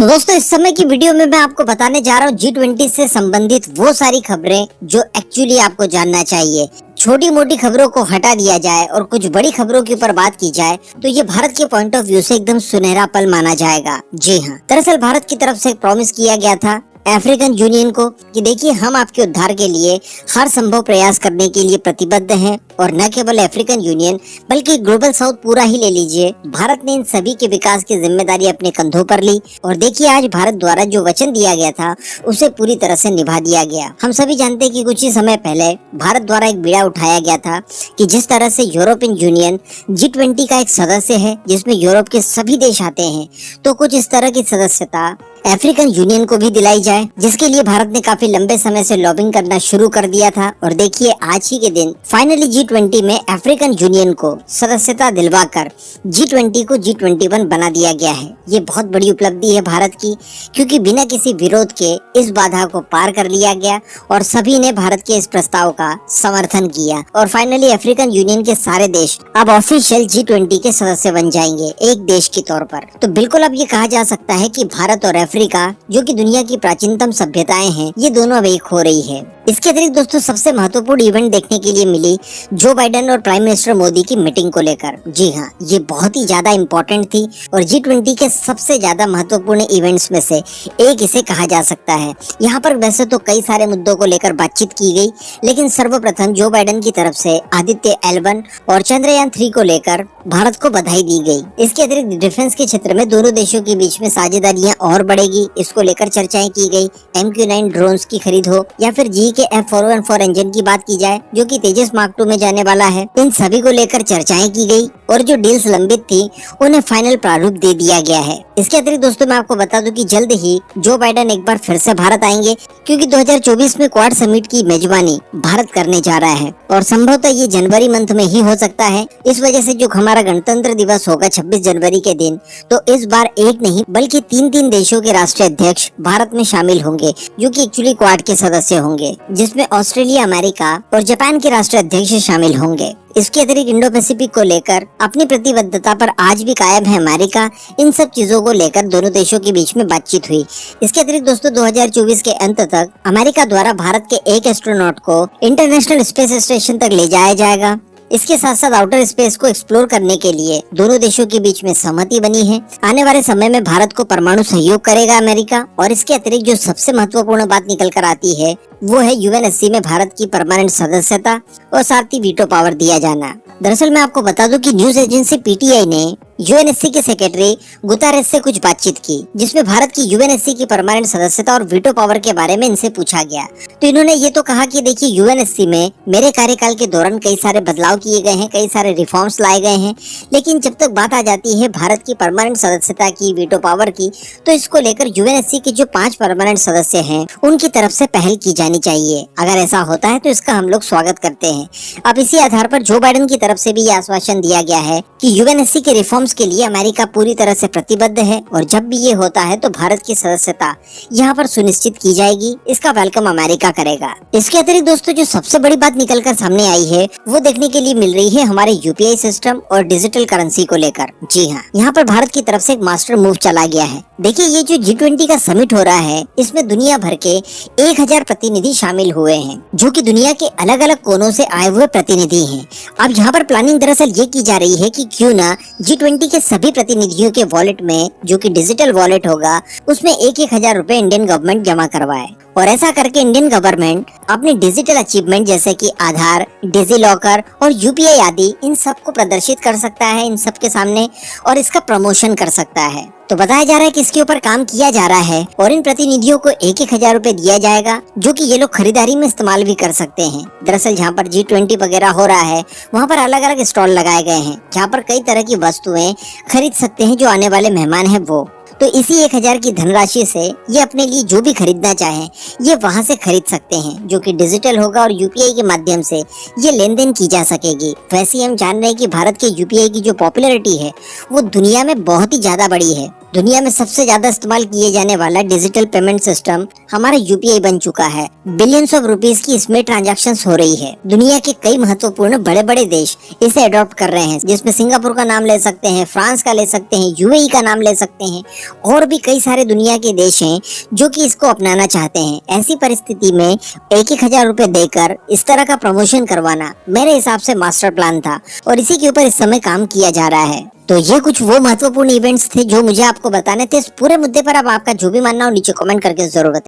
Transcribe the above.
तो दोस्तों इस समय की वीडियो में मैं आपको बताने जा रहा हूँ G20 से संबंधित वो सारी खबरें जो एक्चुअली आपको जानना चाहिए। छोटी मोटी खबरों को हटा दिया जाए और कुछ बड़ी खबरों के ऊपर बात की जाए तो ये भारत के पॉइंट ऑफ व्यू से एकदम सुनहरा पल माना जाएगा। जी हाँ, दरअसल भारत की तरफ से एक प्रॉमिस किया गया था अफ्रीकन यूनियन को कि देखिए हम आपके उद्धार के लिए हर संभव प्रयास करने के लिए प्रतिबद्ध हैं। और न केवल अफ्रीकन यूनियन बल्कि ग्लोबल साउथ पूरा ही ले लीजिए, भारत ने इन सभी के विकास की जिम्मेदारी अपने कंधों पर ली। और देखिए आज भारत द्वारा जो वचन दिया गया था उसे पूरी तरह से निभा दिया गया। हम सभी जानते हैं कि कुछ ही समय पहले भारत द्वारा एक बीड़ा उठाया गया था कि जिस तरह से यूरोपियन यूनियन G20 का एक सदस्य है जिसमें यूरोप के सभी देश आते हैं, तो कुछ इस तरह की सदस्यता अफ्रीकन यूनियन को भी दिलाई जाए, जिसके लिए भारत ने काफी लंबे समय से लॉबिंग करना शुरू कर दिया था। और देखिए आज ही के दिन फाइनली G20 में अफ्रीकन यूनियन को सदस्यता दिलवाकर G20 को G21 बना दिया गया है। ये बहुत बड़ी उपलब्धि है भारत की, क्योंकि बिना किसी विरोध के इस बाधा को पार कर लिया गया और सभी ने भारत के इस प्रस्ताव का समर्थन किया। और फाइनली अफ्रीकन यूनियन के सारे देश अब ऑफिशियल G20 के सदस्य बन जाएंगे एक देश के तौर पर। तो बिल्कुल अब ये कहा जा सकता है कि भारत और अफ्रीका, जो कि दुनिया की प्राचीनतम सभ्यताएं हैं, ये दोनों अब एक हो रही है। इसके अतिरिक्त दोस्तों सबसे महत्वपूर्ण इवेंट देखने के लिए मिली जो बाइडेन और प्राइम मिनिस्टर मोदी की मीटिंग को लेकर। जी हाँ, ये बहुत ही ज्यादा इम्पोर्टेंट थी और G20 के सबसे ज्यादा महत्वपूर्ण इवेंट्स में से एक इसे कहा जा सकता है। यहाँ पर वैसे तो कई सारे मुद्दों को लेकर बातचीत की गई, लेकिन सर्वप्रथम जो बाइडेन की तरफ से आदित्य L1 और चंद्रयान 3 को लेकर भारत को बधाई दी गई। इसके अतिरिक्त डिफेंस के क्षेत्र में दोनों देशों के बीच में साझेदारियां और बढ़ेगी, इसको लेकर चर्चाएं की गई। MQ-9 ड्रोन्स की खरीद हो या फिर GE के F414 इंजन की बात की जाए जो कि तेजस मार्क 2 में जाने वाला है, इन सभी को लेकर चर्चाएं की गई और जो डील्स लंबित थी उन्हें फाइनल प्रारूप दे दिया गया है। इसके अतिरिक्त दोस्तों मैं आपको बता दूं कि जल्द ही जो बाइडेन एक बार फिर से भारत आएंगे, क्योंकि 2024 में क्वाड समिट की मेजबानी भारत करने जा रहा है और संभवतः ये जनवरी मंथ में ही हो सकता है। इस वजह से जो हमारा गणतंत्र दिवस होगा 26 जनवरी के दिन, तो इस बार एक नहीं बल्कि तीन देशों के राष्ट्रीय अध्यक्ष भारत में शामिल होंगे, जो कि एक्चुअली क्वाड के सदस्य होंगे, जिसमें ऑस्ट्रेलिया, अमेरिका और जापान के राष्ट्रीय अध्यक्ष शामिल होंगे। इसके अतिरिक्त इंडो पैसिफिक को लेकर अपनी प्रतिबद्धता पर आज भी कायम है अमेरिका। इन सब चीजों को लेकर दोनों देशों के बीच में बातचीत हुई। इसके अतिरिक्त दोस्तों 2024 के अंत तक अमेरिका द्वारा भारत के एक एस्ट्रोनॉट को इंटरनेशनल स्पेस स्टेशन तक ले जाया जाएगा। इसके साथ साथ आउटर स्पेस को एक्सप्लोर करने के लिए दोनों देशों के बीच में सहमति बनी है। आने वाले समय में भारत को परमाणु सहयोग करेगा अमेरिका। और इसके अतिरिक्त जो सबसे महत्वपूर्ण बात निकल कर आती है वो है UNSC में भारत की परमानेंट सदस्यता और साथ ही वीटो पावर दिया जाना। दरअसल मैं आपको बता दूं कि न्यूज एजेंसी PTI ने UNSC के सेक्रेटरी गुतारेस से कुछ बातचीत की, जिसमें भारत की UNSC की परमानेंट सदस्यता और वीटो पावर के बारे में इनसे पूछा गया। तो इन्होंने ये तो कहा कि देखिए UNSC में मेरे कार्यकाल के दौरान कई सारे बदलाव किए गए हैं, कई सारे रिफॉर्म्स लाए गए हैं, लेकिन जब तक बात आ जाती है भारत की परमानेंट सदस्यता की, वीटो पावर की, तो इसको लेकर UNSC के जो 5 परमानेंट सदस्य हैं उनकी तरफ से पहल की जानी चाहिए। अगर ऐसा होता है तो इसका हम लोग स्वागत करते हैं। अब इसी आधार पर जो बाइडेन की तरफ से भी ये आश्वासन दिया गया है कि UNSC के रिफॉर्म्स के लिए अमेरिका पूरी तरह से प्रतिबद्ध है और जब भी ये होता है तो भारत की सदस्यता यहाँ पर सुनिश्चित की जाएगी। इसका वेलकम अमेरिका करेगा। इसके अतिरिक्त दोस्तों जो सबसे बड़ी बात निकलकर सामने आई है वो देखने के लिए मिल रही है हमारे UPI सिस्टम और डिजिटल करेंसी को लेकर। जी हाँ, यहाँ पर भारत की तरफ से एक मास्टर मूव चला गया है। देखिए ये जो G20 का समिट हो रहा है, इसमें दुनिया भर के 1000 प्रतिनिधि शामिल हुए हैं, जो कि दुनिया के अलग अलग कोनों से आए हुए प्रतिनिधि हैं। अब यहाँ पर प्लानिंग दरअसल ये की जा रही है कि क्यों ना G20 के सभी प्रतिनिधियों के वॉलेट में, जो कि डिजिटल वॉलेट होगा, उसमें 1,000 रुपए इंडियन गवर्नमेंट जमा करवाए। और ऐसा करके इंडियन गवर्नमेंट अपनी डिजिटल अचीवमेंट जैसे कि आधार, डिजी लॉकर और UPI आदि इन सब को प्रदर्शित कर सकता है इन सब के सामने और इसका प्रमोशन कर सकता है। तो बताया जा रहा है कि इसके ऊपर काम किया जा रहा है और इन प्रतिनिधियों को 1,000 रुपए दिया जाएगा, जो कि ये लोग खरीदारी में इस्तेमाल भी कर सकते हैं। दरअसल जहाँ पर G20 वगैरह हो रहा है वहाँ पर अलग अलग स्टॉल लगाए गए हैं, जहाँ पर कई तरह की वस्तुएं खरीद सकते हैं जो आने वाले मेहमान हैं वो। तो इसी 1,000 की धनराशि से ये अपने लिए जो भी खरीदना चाहें ये वहां से खरीद सकते हैं, जो कि डिजिटल होगा और UPI के माध्यम से ये लेन देन की जा सकेगी। वैसे ही हम जान रहे हैं कि भारत के UPI की जो पॉपुलैरिटी है वो दुनिया में बहुत ही ज्यादा बड़ी है दुनिया में सबसे ज्यादा इस्तेमाल किए जाने वाला डिजिटल पेमेंट सिस्टम हमारा यूपीआई बन चुका है। बिलियंस ऑफ रुपीस की इसमें ट्रांजैक्शंस हो रही है। दुनिया के कई महत्वपूर्ण बड़े बड़े देश इसे अडॉप्ट कर रहे हैं, जिसमें सिंगापुर का नाम ले सकते हैं, फ्रांस का ले सकते हैं, यूएई का नाम ले सकते हैं, और भी कई सारे दुनिया के देश हैं जो कि इसको अपनाना चाहते हैं। ऐसी परिस्थिति में 1,000 रुपए देकर इस तरह का प्रमोशन करवाना मेरे हिसाब से मास्टर प्लान था, और इसी के ऊपर इस समय काम किया जा रहा है। तो ये कुछ वो महत्वपूर्ण इवेंट्स थे जो मुझे आपको बताने थे। इस पूरे मुद्दे पर अब आपका जो भी मानना हो नीचे कमेंट करके जरूर बताएं।